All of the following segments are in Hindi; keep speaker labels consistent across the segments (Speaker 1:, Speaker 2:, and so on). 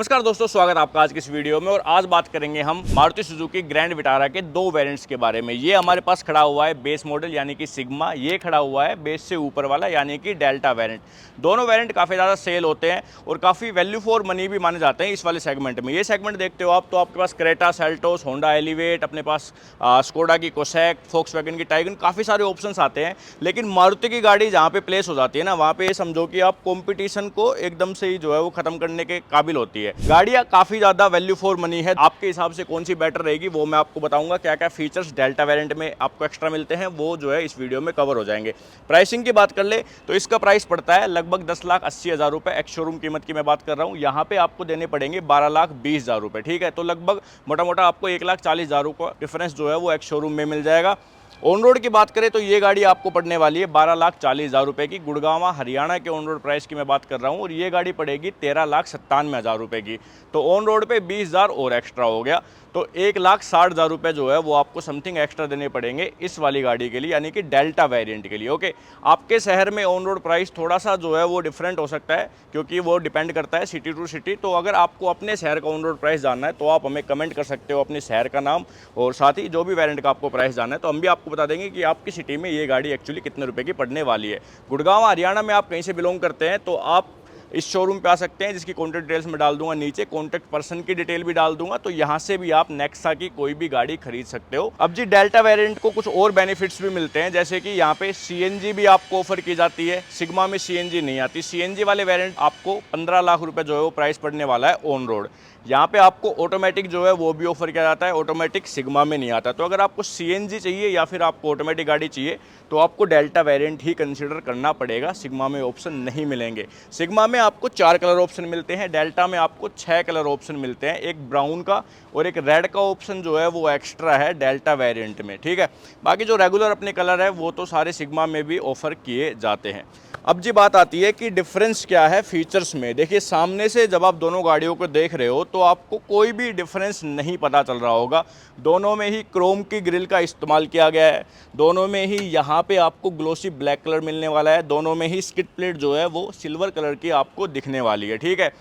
Speaker 1: नमस्कार दोस्तों, स्वागत है आपका आज की इस वीडियो में। और आज बात करेंगे हम मारुति सुजुकी ग्रैंड विटारा के दो वेरिएंट्स के बारे में। ये हमारे पास खड़ा हुआ है बेस मॉडल यानी कि सिग्मा, ये खड़ा हुआ है बेस से ऊपर वाला यानी कि डेल्टा वेरिएंट। दोनों वेरिएंट काफ़ी ज़्यादा सेल होते हैं और काफ़ी वैल्यू फॉर मनी भी माने जाते हैं इस वाले सेगमेंट में। ये सेगमेंट देखते हो आप तो आपके पास क्रेटा, सेल्टोस, होंडा एलिवेट, अपने पास स्कोडा की कोसैक, फोक्सवैगन की टाइगन, काफ़ी सारे ऑप्शंस आते हैं। लेकिन मारुति की गाड़ी जहाँ पे प्लेस हो जाती है ना, वहाँ पे ये समझो कि आप कॉम्पिटिशन को एकदम से ही जो है वो खत्म करने के काबिल होती है। गाड़ियां काफी ज्यादा वैल्यू फॉर मनी है। आपके हिसाब से कौन सी बेटर रहेगी वो मैं आपको बताऊंगा। क्या क्या फीचर्स डेल्टा वेरिएंट में आपको एक्स्ट्रा मिलते हैं वो जो है इस वीडियो में कवर हो जाएंगे। प्राइसिंग की बात कर ले तो इसका प्राइस पड़ता है लगभग 10,80,000 रुपए। एक्स शोरूम कीमत की मैं बात कर रहा हूँ, यहाँ पे आपको देने पड़ेंगे 12,20,000 रुपए। ठीक है, तो लगभग मोटा मोटा आपको 1,40,000 का डिफरेंस जो है वो एक्स शोरूम में मिल जाएगा। ऑन रोड की बात करें तो ये गाड़ी आपको पड़ने वाली है 12,40,000 रुपए की। गुड़गांव हरियाणा के ऑन रोड प्राइस की मैं बात कर रहा हूँ और ये गाड़ी पड़ेगी 13,97,000 रुपए की। तो ऑन रोड पे 20,000 और एक्स्ट्रा हो गया, तो 1,60,000 रुपए जो है वो आपको समथिंग एक्स्ट्रा देने पड़ेंगे इस वाली गाड़ी के लिए यानी कि डेल्टा वेरिएंट के लिए। ओके, आपके शहर में ऑन रोड प्राइस थोड़ा सा जो है वो डिफरेंट हो सकता है क्योंकि वो डिपेंड करता है सिटी टू सिटी। तो अगर आपको अपने शहर का ऑन रोड प्राइस जानना है तो आप हमें कमेंट कर सकते हो अपने शहर का नाम और साथ ही जो भी वेरिएंट का आपको प्राइस जानना है, तो हम भी आपको बता देंगे कि आपकी सिटी में ये गाड़ी एक्चुअली कितने रुपए की पड़ने वाली है। गुड़गांव हरियाणा में आप कहीं से बिलोंग करते हैं तो आप इस शोरूम पे आ सकते हैं, जिसकी कॉन्टैक्ट डिटेल्स में डाल दूंगा, नीचे कॉन्टैक्ट पर्सन की डिटेल भी डाल दूंगा। तो यहाँ से भी आप नेक्सा की कोई भी गाड़ी खरीद सकते हो। अब जी डेल्टा वेरिएंट को कुछ और बेनिफिट्स भी मिलते हैं, जैसे कि यहाँ पे सीएनजी भी आपको ऑफर की जाती है। सिग्मा में सीएनजी नहीं आती। सीएनजी वाले वेरिएंट आपको 15 लाख रुपए जो है वो प्राइस पड़ने वाला है ऑन रोड। यहाँ पे आपको ऑटोमेटिक जो है वो भी ऑफर किया जाता है, ऑटोमेटिक सिग्मा में नहीं आता। तो अगर आपको सीएनजी चाहिए या फिर आपको ऑटोमेटिक गाड़ी चाहिए तो आपको डेल्टा वेरिएंट ही कंसीडर करना पड़ेगा। सिग्मा में ऑप्शन नहीं मिलेंगे। सिग्मा में आपको 4 कलर ऑप्शन मिलते हैं, डेल्टा में आपको 6 कलर ऑप्शन मिलते हैं। एक ब्राउन का और एक रेड का ऑप्शन जो है वो एक्स्ट्रा है डेल्टा वेरिएंट में। ठीक है, बाकी जो रेगुलर अपने कलर है वो तो सारे सिग्मा में भी ऑफर किए जाते हैं। अब जी बात आती है कि डिफरेंस क्या है फीचर्स में। देखिए, सामने से जब आप दोनों गाड़ियों को देख रहे हो तो आपको कोई भी डिफरेंस नहीं पता चल रहा होगा। दोनों में ही क्रोम की ग्रिल का इस्तेमाल किया गया है, दोनों में ही यहाँ पे आपको ग्लोसी ब्लैक कलर मिलने वाला है, दोनों में ही स्किड प्लेट जो है वो सिल्वर कलर की आपको दिखने वाली है। ठीक है,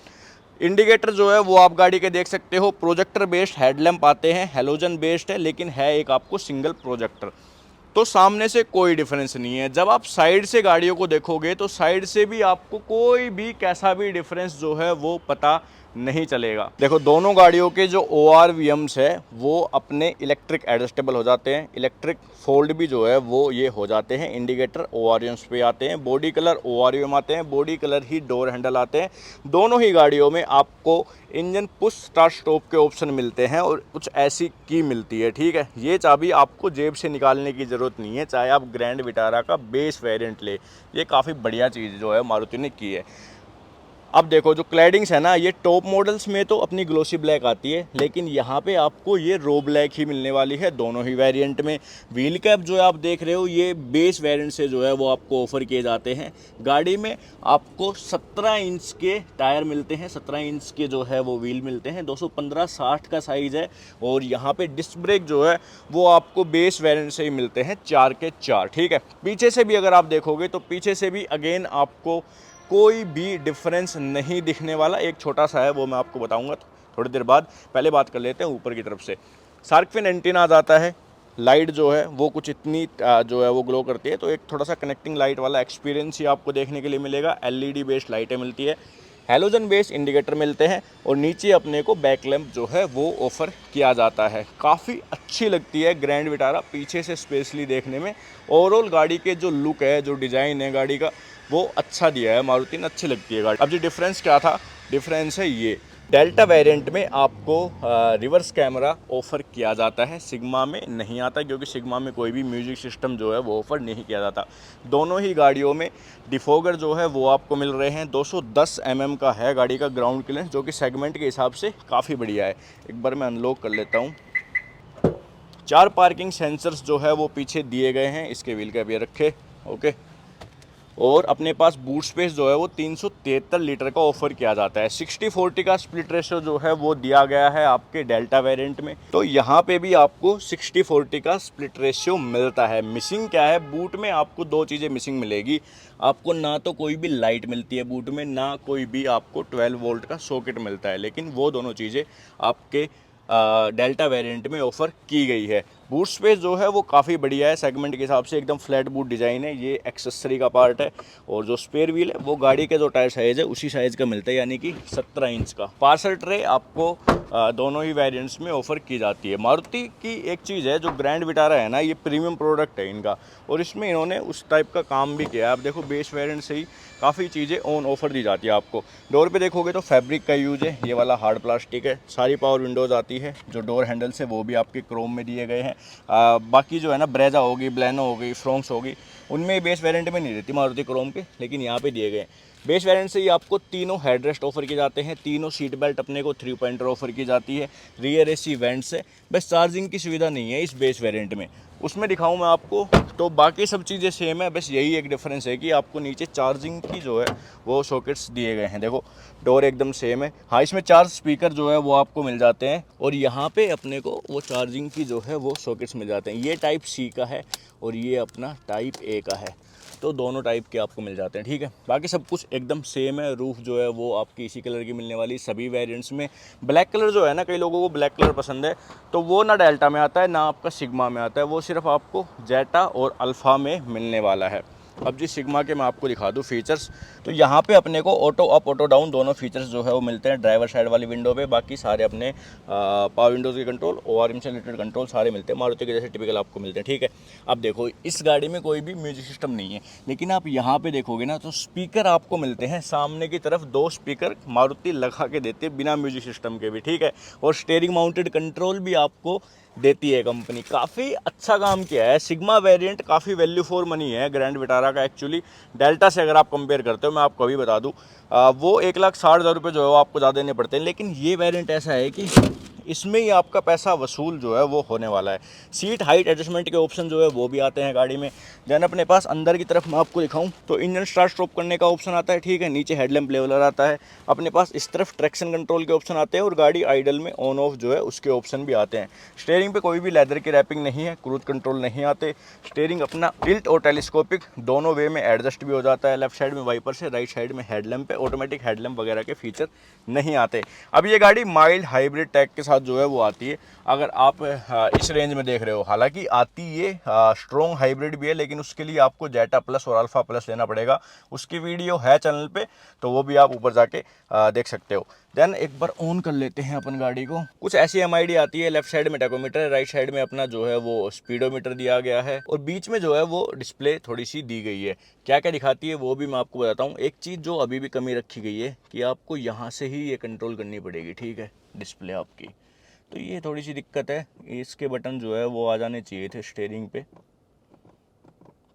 Speaker 1: इंडिकेटर जो है वो आप गाड़ी के देख सकते हो, प्रोजेक्टर बेस्ड हेडलैम्प आते हैं, हेलोजन बेस्ड है लेकिन है एक आपको सिंगल प्रोजेक्टर। तो सामने से कोई डिफरेंस नहीं है। जब आप साइड से गाड़ियों को देखोगे तो साइड से भी आपको कोई भी कैसा भी डिफरेंस जो है वो पता नहीं चलेगा। देखो, दोनों गाड़ियों के जो ORVMs है वो अपने इलेक्ट्रिक एडजस्टेबल हो जाते हैं, इलेक्ट्रिक फोल्ड भी जो है वो ये हो जाते हैं। इंडिकेटर ORVMs पे आते हैं, बॉडी कलर ORVM आते हैं, बॉडी कलर ही डोर हैंडल आते हैं। दोनों ही गाड़ियों में आपको इंजन पुश स्टार्ट स्टॉप के ऑप्शन मिलते हैं और कुछ ऐसी की मिलती है। ठीक है, ये चाबी आपको जेब से निकालने की ज़रूरत नहीं है, चाहे आप ग्रैंड विटारा का बेस वेरिएंट ले। ये काफ़ी बढ़िया चीज़ जो है मारुति ने की है। अब देखो, जो क्लैडिंग्स है ना, ये टॉप मॉडल्स में तो अपनी ग्लोसी ब्लैक आती है लेकिन यहाँ पे आपको ये रो ब्लैक ही मिलने वाली है दोनों ही वेरिएंट में। व्हील कैप जो है आप देख रहे हो ये बेस वेरिएंट से जो है वो आपको ऑफर किए जाते हैं। गाड़ी में आपको 17 इंच के टायर मिलते हैं, 17 इंच के जो है वो व्हील मिलते हैं, 215/60 का साइज़ है। और यहाँ पे डिस्क ब्रेक जो है वो आपको बेस वेरिएंट से ही मिलते हैं, 4 के 4। ठीक है, पीछे से भी अगर आप देखोगे तो पीछे से भी अगेन आपको कोई भी डिफरेंस नहीं दिखने वाला। एक छोटा सा है वो मैं आपको बताऊंगा थोड़ी देर बाद। पहले बात कर लेते हैं ऊपर की तरफ से। शार्क फिन एंटीना आ जाता है, लाइट जो है वो कुछ इतनी जो है वो ग्लो करती है, तो एक थोड़ा सा कनेक्टिंग लाइट वाला एक्सपीरियंस ही आपको देखने के लिए मिलेगा। LED बेस्ड लाइटें मिलती है, हेलोजन बेस्ड इंडिकेटर मिलते हैं और नीचे अपने को बैक लैंप जो है वो ऑफर किया जाता है। काफ़ी अच्छी लगती है ग्रैंड विटारा पीछे से स्पेशली देखने में। ओवरऑल गाड़ी के जो लुक है, जो डिज़ाइन है गाड़ी का, वो अच्छा दिया है मारुति ने, अच्छी लगती है गाड़ी। अब जी डिफरेंस क्या था, डिफरेंस है ये, डेल्टा वेरिएंट में आपको रिवर्स कैमरा ऑफर किया जाता है, सिग्मा में नहीं आता क्योंकि सिग्मा में कोई भी म्यूजिक सिस्टम जो है वो ऑफर नहीं किया जाता। दोनों ही गाड़ियों में डिफोगर जो है वो आपको मिल रहे हैं। 210 mm का है गाड़ी का ग्राउंड क्लियरेंस, जो कि सेगमेंट के हिसाब से काफ़ी बढ़िया है। एक बार मैं अनलॉक कर लेता हूँ। 4 पार्किंग सेंसर्स जो है वो पीछे दिए गए हैं, इसके व्हील कैप ये रखे। ओके, और अपने पास बूट स्पेस जो है वो 373 लीटर का ऑफर किया जाता है। 60-40 का स्प्लिट रेशियो जो है वो दिया गया है आपके डेल्टा वेरिएंट में। तो यहाँ पे भी आपको 60-40 का स्प्लिट रेशियो मिलता है। मिसिंग क्या है बूट में, आपको दो चीज़ें मिसिंग मिलेगी। आपको ना तो कोई भी लाइट मिलती है बूट में, ना कोई भी आपको 12 वोल्ट का सॉकेट मिलता है, लेकिन वो दोनों चीज़ें आपके डेल्टा वेरिएंट में ऑफ़र की गई है। बूट स्पेस जो है वो काफ़ी बढ़िया है, सेगमेंट के हिसाब से एकदम फ्लैट बूट डिज़ाइन है। ये एक्सेसरी का पार्ट है और जो स्पेयर व्हील है वो गाड़ी के जो टायर साइज़ है उसी साइज़ का मिलता है, यानी कि 17 इंच का। पार्सल ट्रे आपको दोनों ही वेरिएंट्स में ऑफ़र की जाती है। मारुति की एक चीज़ है, जो ग्रैंड विटारा है ना, ये प्रीमियम प्रोडक्ट है इनका, और इसमें इन्होंने उस टाइप का काम भी किया है। आप देखो बेस वेरिएंट से ही काफ़ी चीज़ें ऑन ऑफ़र दी जाती है आपको। डोर पे देखोगे तो फैब्रिक का यूज़ है, ये वाला हार्ड प्लास्टिक है। सारी पावर विंडोज़ आती है, जो डोर हैंडल्स है वो भी आपके क्रोम में दिए गए हैं। बाकी जो है ना, ब्रेजा होगी, ब्लेनो होगी, फ्रोंक्स होगी, उनमें बेस वेरिएंट में नहीं रहती मारुति क्रोम के, लेकिन यहाँ पे दिए गए हैं। बेस वेरिएंट से ही आपको तीनों हेडरेस्ट ऑफर किए जाते हैं, तीनों सीट बेल्ट अपने को 3 पॉइंटर ऑफर की जाती है, रियर एसी वेंट से। बस चार्जिंग की सुविधा नहीं है इस बेस वेरिएंट में। उसमें दिखाऊं मैं आपको तो बाकी सब चीज़ें सेम है, बस यही एक डिफरेंस है कि आपको नीचे चार्जिंग की जो है वो सॉकेट्स दिए गए हैं। देखो डोर एकदम सेम है। हाँ, इसमें 4 स्पीकर जो है वो आपको मिल जाते हैं, और यहाँ पे अपने को वो चार्जिंग की जो है वो सॉकेट्स मिल जाते हैं। ये टाइप सी का है और ये अपना टाइप ए का है, तो दोनों टाइप के आपको मिल जाते हैं। ठीक है, बाकी सब कुछ एकदम सेम है। रूफ जो है वो आपकी इसी कलर की मिलने वाली सभी वेरिएंट्स में। ब्लैक कलर जो है ना, कई लोगों को ब्लैक कलर पसंद है, तो वो ना डेल्टा में आता है ना आपका सिग्मा में आता है, वो सिर्फ आपको जेटा और अल्फ़ा में मिलने वाला है। अब जी सिग्मा के मैं आपको दिखा दूँ फीचर्स, तो यहाँ पे अपने को ऑटो अप ऑटो डाउन दोनों फीचर्स जो है वो मिलते हैं ड्राइवर साइड वाली विंडो पे। बाकी सारे अपने पावर विंडोज़ के कंट्रोल, ORM से रिलेटेड कंट्रोल सारे मिलते हैं, मारुति के जैसे टिपिकल आपको मिलते हैं। ठीक है, अब देखो इस गाड़ी में कोई भी म्यूजिक सिस्टम नहीं है, लेकिन आप यहाँ पे देखोगे ना तो स्पीकर आपको मिलते हैं सामने की तरफ। 2 स्पीकर मारुति लगा के देती है बिना म्यूजिक सिस्टम के भी। ठीक है, और स्टीयरिंग माउंटेड कंट्रोल भी आपको देती है कंपनी। काफ़ी अच्छा काम किया है। सिग्मा वेरिएंट काफ़ी वैल्यू फॉर मनी है ग्रैंड विटारा का एक्चुअली, डेल्टा से अगर आप कंपेयर करते हो। मैं आपको अभी बता दूं, वो 1,60,000 रुपये जो है वो आपको ज़्यादा देने पड़ते हैं, लेकिन ये वेरिएंट ऐसा है कि इसमें ही आपका पैसा वसूल जो है वो होने वाला है। सीट हाइट एडजस्टमेंट के ऑप्शन जो है वो भी आते हैं गाड़ी में। देन अपने पास अंदर की तरफ मैं आपको दिखाऊं तो इंजन स्टार्ट स्टॉप करने का ऑप्शन आता है। ठीक है, नीचे हेडलैम्प लेवलर आता है अपने पास। इस तरफ ट्रैक्शन कंट्रोल के ऑप्शन आते हैं, और गाड़ी आइडल में ऑन ऑफ जो है उसके ऑप्शन भी आते हैं। स्टीयरिंग पे कोई भी लेदर की रैपिंग नहीं है, क्रूज कंट्रोल नहीं आते। स्टीयरिंग अपना टिल्ट और टेलीस्कोपिक दोनों वे में एडजस्ट भी हो जाता है। लेफ्ट साइड में वाइपर से, राइट साइड में हेडलैम्प है। ऑटोमेटिक हेडलैम्प वगैरह के फीचर नहीं आते। अब ये गाड़ी माइल्ड हाइब्रिड टैग के साथ जो है वो आती है, अगर आप इस रेंज में देख रहे हो। हालांकि आती ये स्ट्रॉन्ग हाइब्रिड भी है, लेकिन उसके लिए आपको जेटा प्लस और अल्फा प्लस लेना पड़ेगा। उसकी वीडियो है चैनल पे, तो वो भी आप ऊपर जाके देख सकते हो। देन एक बार ऑन कर लेते हैं अपन गाड़ी को। कुछ ऐसी MID आती है, लेफ्ट साइड में टैकोमीटर है, राइट साइड में अपना जो है वो स्पीडोमीटर दिया गया है, और बीच में जो है वो डिस्प्ले थोड़ी सी दी गई है। क्या क्या दिखाती है वो भी मैं आपको बताता हूँ। एक चीज़ जो अभी भी कमी रखी गई है कि आपको यहाँ से ही ये कंट्रोल करनी पड़ेगी। ठीक है, डिस्प्ले आपकी, तो ये थोड़ी सी दिक्कत है। इसके बटन जो है वो आ जाने चाहिए थे स्टीयरिंग पे।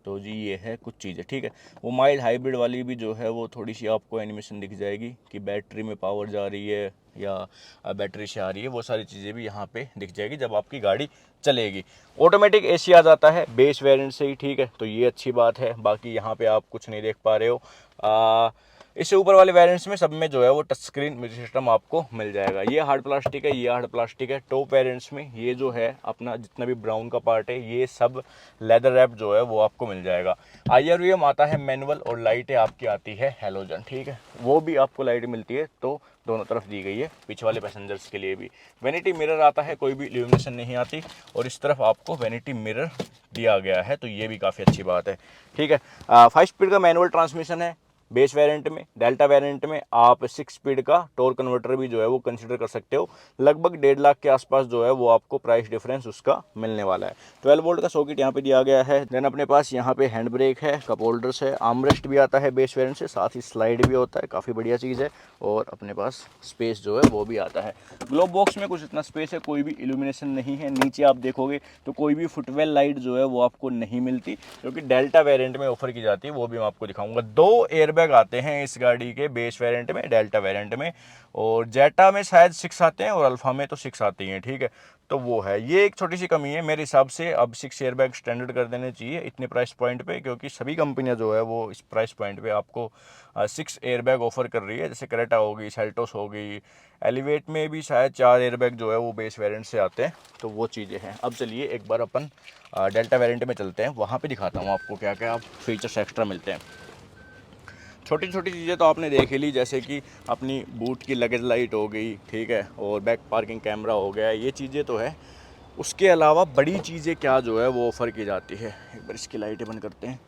Speaker 1: तो जी ये है कुछ चीज़ें। ठीक है, वो माइल्ड हाइब्रिड वाली भी जो है वो थोड़ी सी आपको एनिमेशन दिख जाएगी कि बैटरी में पावर जा रही है या बैटरी से आ रही है। वो सारी चीज़ें भी यहाँ पे दिख जाएगी जब आपकी गाड़ी चलेगी। ऑटोमेटिक AC आ जाता है बेस वेरिएंट से ही। ठीक है, तो ये अच्छी बात है। बाकी यहाँ पे आप कुछ नहीं देख पा रहे हो। इससे ऊपर वाले वेरिएंट्स में सब में जो है वो टच स्क्रीन म्यूजिक सिस्टम आपको मिल जाएगा। ये हार्ड प्लास्टिक है, ये हार्ड प्लास्टिक है। टॉप वेरिएंट्स में ये जो है अपना जितना भी ब्राउन का पार्ट है, ये सब लेदर रैप जो है वो आपको मिल जाएगा। IRVM आता है मैनुअल, और लाइटें आपकी आती है हेलोजन। ठीक है, वो भी आपको लाइट मिलती है, तो दोनों तरफ दी गई है, पीछे वाले पैसेंजर्स के लिए भी। वैनिटी मिरर आता है, कोई भी इल्यूमिनेशन नहीं आती, और इस तरफ आपको वैनिटी मिरर दिया गया है, तो ये भी काफ़ी अच्छी बात है। ठीक है, 5 स्पीड का मैनुअल ट्रांसमिशन है बेस वेरिएंट में। डेल्टा वेरिएंट में आप 6 स्पीड का टॉर्क कन्वर्टर भी जो है वो कंसीडर कर सकते हो। लगभग 1.5 लाख के आसपास जो है वो आपको प्राइस डिफरेंस उसका मिलने वाला है। 12 वोल्ट का सॉकेट यहाँ पे दिया गया है। देन अपने पास यहाँ पे हैंड ब्रेक है, कप होल्डर्स है, आर्मरेस्ट भी आता है बेस वेरिएंट से, साथ ही स्लाइड भी होता है, काफ़ी बढ़िया चीज़ है। और अपने पास स्पेस जो है वो भी आता है। ग्लोब बॉक्स में कुछ इतना स्पेस है, कोई भी इल्यूमिनेशन नहीं है। नीचे आप देखोगे तो कोई भी फुटवेल लाइट जो है वो आपको नहीं मिलती, जो कि डेल्टा वेरिएंट में ऑफर की जाती है, वो भी मैं आपको दिखाऊंगा। 2 एयरबैग एयरबैग आते हैं इस गाड़ी के बेस वेरिएंट में, डेल्टा वेरिएंट में, और जेटा में शायद 6 आते हैं और अल्फा में तो 6 आती हैं, ठीक है। तो वो है, ये एक छोटी सी कमी है मेरे हिसाब से। अब 6 एयरबैग स्टैंडर्ड कर देने चाहिए इतने प्राइस पॉइंट पे, क्योंकि सभी कंपनियां जो है वो इस प्राइस पॉइंट पे आपको 6 एयरबैग ऑफर कर रही है। जैसे क्रेटा होगी, सेल्टोस होगी, एलिवेट में भी शायद 4 एयरबैग जो है वो बेस वेरिएंट से आते हैं। तो वो चीज़ें हैं। अब चलिए एक बार अपन डेल्टा वेरिएंट में चलते हैं, वहाँ पे दिखाता हूँ आपको क्या क्या फीचर्स एक्स्ट्रा मिलते हैं। छोटी छोटी चीज़ें तो आपने देख ही ली, जैसे कि अपनी बूट की लगेज लाइट हो गई, ठीक है, और बैक पार्किंग कैमरा हो गया, ये चीज़ें तो है। उसके अलावा बड़ी चीज़ें क्या जो है वो ऑफ़र की जाती है। एक बार इसकी लाइटें बंद करते हैं।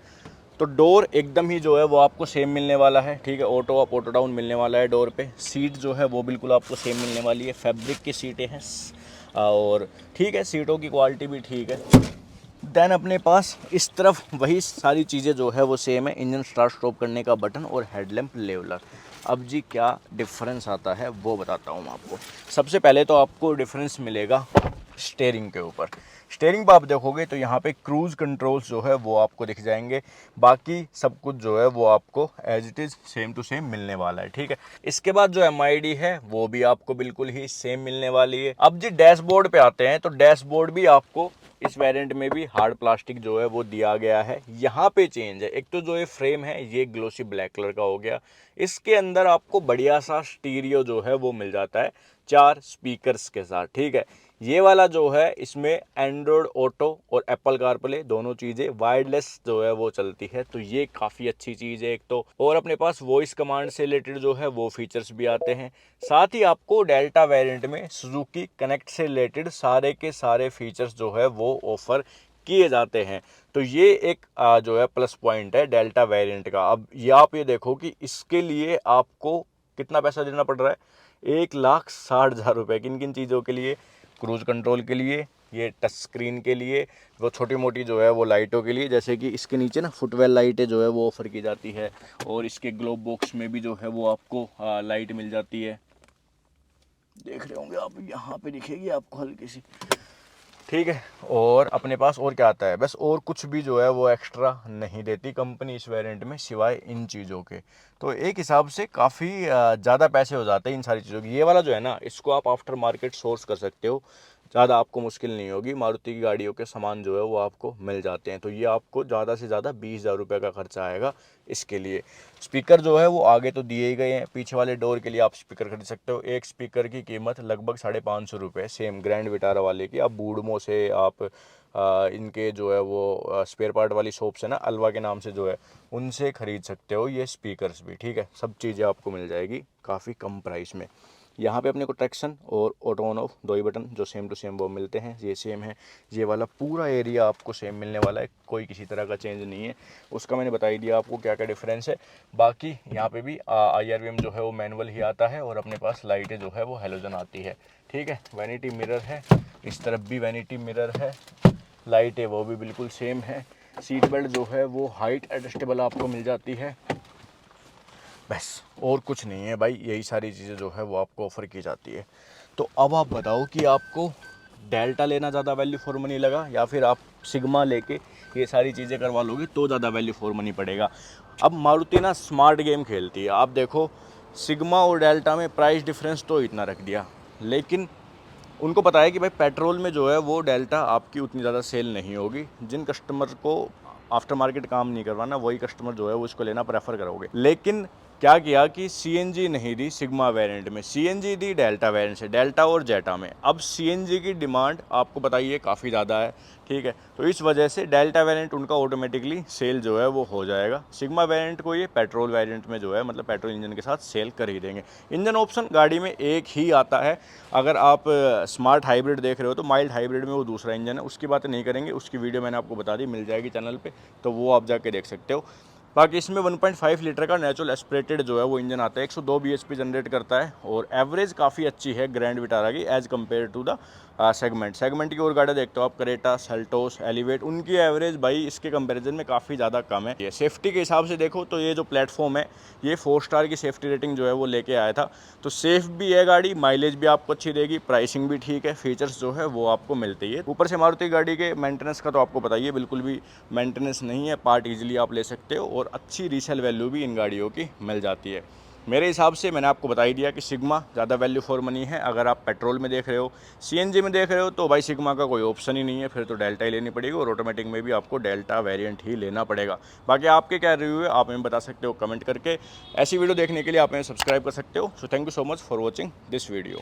Speaker 1: तो डोर एकदम ही जो है वो आपको सेम मिलने वाला है, ठीक है, ऑटो अप ऑटो डाउन मिलने वाला है डोर पे। सीट जो है वो बिल्कुल आपको सेम मिलने वाली है, फैब्रिक की सीटें हैं, और ठीक है, सीटों की क्वालिटी भी ठीक है। देन अपने पास इस तरफ वही सारी चीज़ें जो है वो सेम है, इंजन स्टार्ट स्टॉप करने का बटन और हेडलैम्प लेवलर। अब जी क्या डिफरेंस आता है वो बताता हूँ आपको। सबसे पहले तो आपको डिफरेंस मिलेगा स्टीयरिंग के ऊपर। स्टीयरिंग पर आप देखोगे तो यहाँ पे क्रूज़ कंट्रोल्स जो है वो आपको दिख जाएंगे, बाकी सब कुछ जो है वो आपको as it is same to same मिलने वाला है, ठीक है। इसके बाद जो MID है वो भी आपको बिल्कुल ही सेम मिलने वाली है। अब जी डैशबोर्ड पे आते हैं, तो डैशबोर्ड भी आपको इस वेरिएंट में भी हार्ड प्लास्टिक जो है वो दिया गया है। यहाँ पे चेंज है, एक तो जो ये फ्रेम है ये ग्लोसी ब्लैक कलर का हो गया। इसके अंदर आपको बढ़िया सा स्टीरियो जो है वो मिल जाता है 4 स्पीकर्स के साथ, ठीक है। ये वाला जो है इसमें एंड्रॉयड ऑटो और एप्पल कारप्ले दोनों चीज़ें वायरलेस जो है वो चलती है, तो ये काफ़ी अच्छी चीज़ है एक तो। और अपने पास वॉइस कमांड से रिलेटेड जो है वो फीचर्स भी आते हैं। साथ ही आपको डेल्टा वेरिएंट में सुजुकी कनेक्ट से रिलेटेड सारे के सारे फीचर्स जो है वो ऑफर किए जाते हैं। तो ये एक जो है प्लस पॉइंट है डेल्टा वेरिएंट का। अब ये आप ये देखो कि इसके लिए आपको कितना पैसा देना पड़ रहा है, 1,60,000 रुपये। किन किन चीज़ों के लिए? क्रूज़ कंट्रोल के लिए, ये टच स्क्रीन के लिए, वो छोटी मोटी जो है वो लाइटों के लिए, जैसे कि इसके नीचे ना फुटवेल लाइटें जो है वो ऑफ़र की जाती है, और इसके ग्लोब बॉक्स में भी जो है वो आपको लाइट मिल जाती है। देख रहे होंगे आप, यहाँ पे दिखेगी आपको हल्की सी, ठीक है। और अपने पास और क्या आता है, बस और कुछ भी जो है वो एक्स्ट्रा नहीं देती कंपनी इस वेरिएंट में सिवाय इन चीज़ों के। तो एक हिसाब से काफ़ी ज़्यादा पैसे हो जाते हैं इन सारी चीज़ों की। ये वाला जो है ना, इसको आप आफ्टर मार्केट सोर्स कर सकते हो, ज़्यादा आपको मुश्किल नहीं होगी। मारुति की गाड़ियों के सामान जो है वो आपको मिल जाते हैं। तो ये आपको ज़्यादा से ज़्यादा 20,000 रुपये का खर्चा आएगा इसके लिए। स्पीकर जो है वो आगे तो दिए ही गए हैं, पीछे वाले डोर के लिए आप स्पीकर खरीद सकते हो। एक स्पीकर की कीमत लगभग 550 रुपये, सेम ग्रैंड विटारा वाले की। आप बूडमो से आप इनके जो है वो स्पेयर पार्ट वाली शॉप्स है ना, अलवा के नाम से जो है, उनसे ख़रीद सकते हो ये स्पीकर्स भी, ठीक है। सब चीज़ें आपको मिल जाएगी काफ़ी कम प्राइस में। यहाँ पे अपने को ट्रैक्शन और ऑटो ऑन ऑफ दो ही बटन जो सेम टू सेम वो मिलते हैं, ये सेम है। ये वाला पूरा एरिया आपको सेम मिलने वाला है, कोई किसी तरह का चेंज नहीं है। उसका मैंने बता ही दिया आपको क्या क्या डिफरेंस है। बाकी यहाँ पे भी IRVM जो है वो मैनुअल ही आता है, और अपने पास लाइटें जो है वो हेलोजन आती है, ठीक है। वैनिटी मिरर है, इस तरफ भी वैनिटी मिरर है, लाइटें वो भी बिल्कुल सेम है। सीट बेल्ट जो है वो हाइट एडजस्टेबल आपको मिल जाती है, बस और कुछ नहीं है भाई। यही सारी चीज़ें जो है वो आपको ऑफ़र की जाती है। तो अब आप बताओ कि आपको डेल्टा लेना ज़्यादा वैल्यू फॉर मनी लगा, या फिर आप सिग्मा लेके ये सारी चीज़ें करवा लोगे तो ज़्यादा वैल्यू फॉर मनी पड़ेगा। अब मारुति ना स्मार्ट गेम खेलती है। आप देखो, सिग्मा और डेल्टा में प्राइस डिफरेंस तो इतना रख दिया, लेकिन उनको पता है कि भाई पेट्रोल में जो है वो डेल्टा आपकी उतनी ज़्यादा सेल नहीं होगी। जिन कस्टमर को आफ्टर मार्केट काम नहीं करवाना, वही कस्टमर जो है वो इसको लेना प्रेफर करोगे। लेकिन क्या किया कि CNG नहीं दी सिग्मा वेरिएंट में, CNG दी डेल्टा वेरिएंट से, डेल्टा और जेटा में। अब CNG की डिमांड आपको बताइए काफ़ी ज़्यादा है, ठीक है। तो इस वजह से डेल्टा वेरिएंट उनका ऑटोमेटिकली सेल जो है वो हो जाएगा। सिग्मा वेरिएंट को ये पेट्रोल वेरिएंट में जो है, मतलब पेट्रोल इंजन के साथ सेल कर ही देंगे। इंजन ऑप्शन गाड़ी में एक ही आता है। अगर आप स्मार्ट हाइब्रिड देख रहे हो तो माइल्ड हाइब्रिड में वो दूसरा इंजन है, उसकी बात नहीं करेंगे, उसकी वीडियो मैंने आपको बता दी, मिल जाएगी चैनल पे, तो वो आप जाके देख सकते हो। बाकी इसमें 1.5 लीटर का नेचुरल एस्पिरेटेड जो है वो इंजन आता है, 102 bhp जनरेट करता है, और एवरेज काफ़ी अच्छी है ग्रैंड विटारा की as compared to the segment की और गाड़ी देखते हो आप, क्रेटा, सेल्टोस, एलिवेट, उनकी एवरेज भाई इसके कंपैरिजन में काफ़ी ज़्यादा कम है। ये सेफ्टी के हिसाब से देखो तो ये जो प्लेटफॉर्म है ये 4 स्टार की सेफ्टी रेटिंग जो है वो लेके आया था। तो सेफ भी है गाड़ी, माइलेज भी आपको अच्छी देगी, प्राइसिंग भी ठीक है, फीचर्स जो है वो आपको मिलते ही है। ऊपर से मारुति गाड़ी के मेंटेनेंस का तो आपको पता ही है, बिल्कुल भी मेंटेनेंस नहीं है, पार्ट ईजिली आप ले सकते हो। और और अच्छी रीसेल वैल्यू भी इन गाड़ियों की मिल जाती है। मेरे हिसाब से मैंने आपको बता ही दिया कि सिग्मा ज़्यादा वैल्यू फॉर मनी है। अगर आप पेट्रोल में देख रहे हो, सीएनजी में देख रहे हो, तो भाई सिग्मा का कोई ऑप्शन ही नहीं है, फिर तो डेल्टा ही लेनी पड़ेगी और ऑटोमेटिक में भी आपको डेल्टा वेरिएंट ही लेना पड़ेगा। बाकी आपके क्या रिव्यू है आप हमें बता सकते हो कमेंट करके। ऐसी वीडियो देखने के लिए आप हमें सब्सक्राइब कर सकते हो। So thank you so much for watching this video.